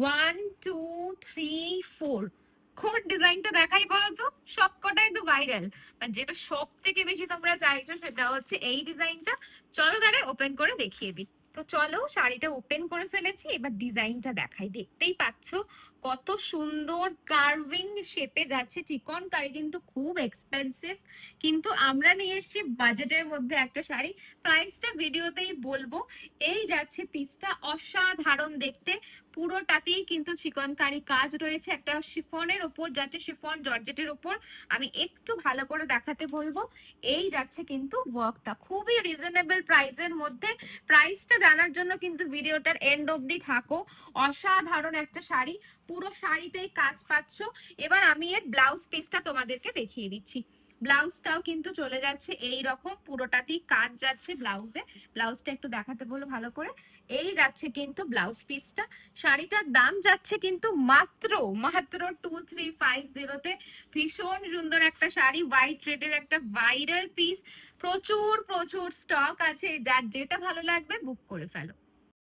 One, two, three, four. কোন ডিজাইনটা দেখাই বলো তো? সবকটাই তো ভাইরাল, যেটা সব থেকে বেশি তোমরা চাইছো সেটা হচ্ছে এই ডিজাইনটা। চলো দাঁড়া ওপেন করে দেখিয়ে দিই। তো চলো, শাড়িটা ওপেন করে ফেলেছি, এবার ডিজাইনটা দেখাই। দেখতেই পাচ্ছ কত সুন্দর কার্ভিং শেপে যাচ্ছে। চিকন কারি কিন্তু খুব এক্সপেন্সিভ, কিন্তু আমরা নিয়ে এসেছি বাজেটের মধ্যে একটা শাড়ি। প্রাইসটা ভিডিওতেই বলবো। এই যাচ্ছে পিসটা, অসাধারণ দেখতে। পুরোটাতেই কিন্তু চিকনকারি কাজ রয়েছে, একটা শিফনের ওপর যাচ্ছে, শিফন জর্জেটের ওপর। আমি একটু ভালো করে দেখাতে বলবো। এই যাচ্ছে কিন্তু ওয়ার্কটা খুবই রিজনেবল প্রাইসের মধ্যে। প্রাইসটা জানার জন্য কিন্তু ভিডিওটার এন্ড অবধি থাকো। অসাধারণ একটা শাড়ি, পুরো শাড়িতেই কাজ পাচ্ছ। এবার আমি এর ব্লাউজ পিসটা তোমাদেরকে দেখিয়ে দিচ্ছি। ব্লাউজটাও কিন্তু চলে যাচ্ছে এই রকম, পুরোটাতেই কাজ যাচ্ছে ব্লাউজে। ব্লাউজটা একটু দেখাতে বলো ভালো করে। এই যাচ্ছে কিন্তু ব্লাউজ পিসটা। শাড়িটার দাম যাচ্ছে কিন্তু মাত্র মাত্র 2350-তে। ভীষণ সুন্দর একটা শাড়ি, হোয়াইট রেডের একটা ভাইরাল পিস। প্রচুর প্রচুর স্টক আছে, যার যেটা ভালো লাগবে বুক করে ফেলো।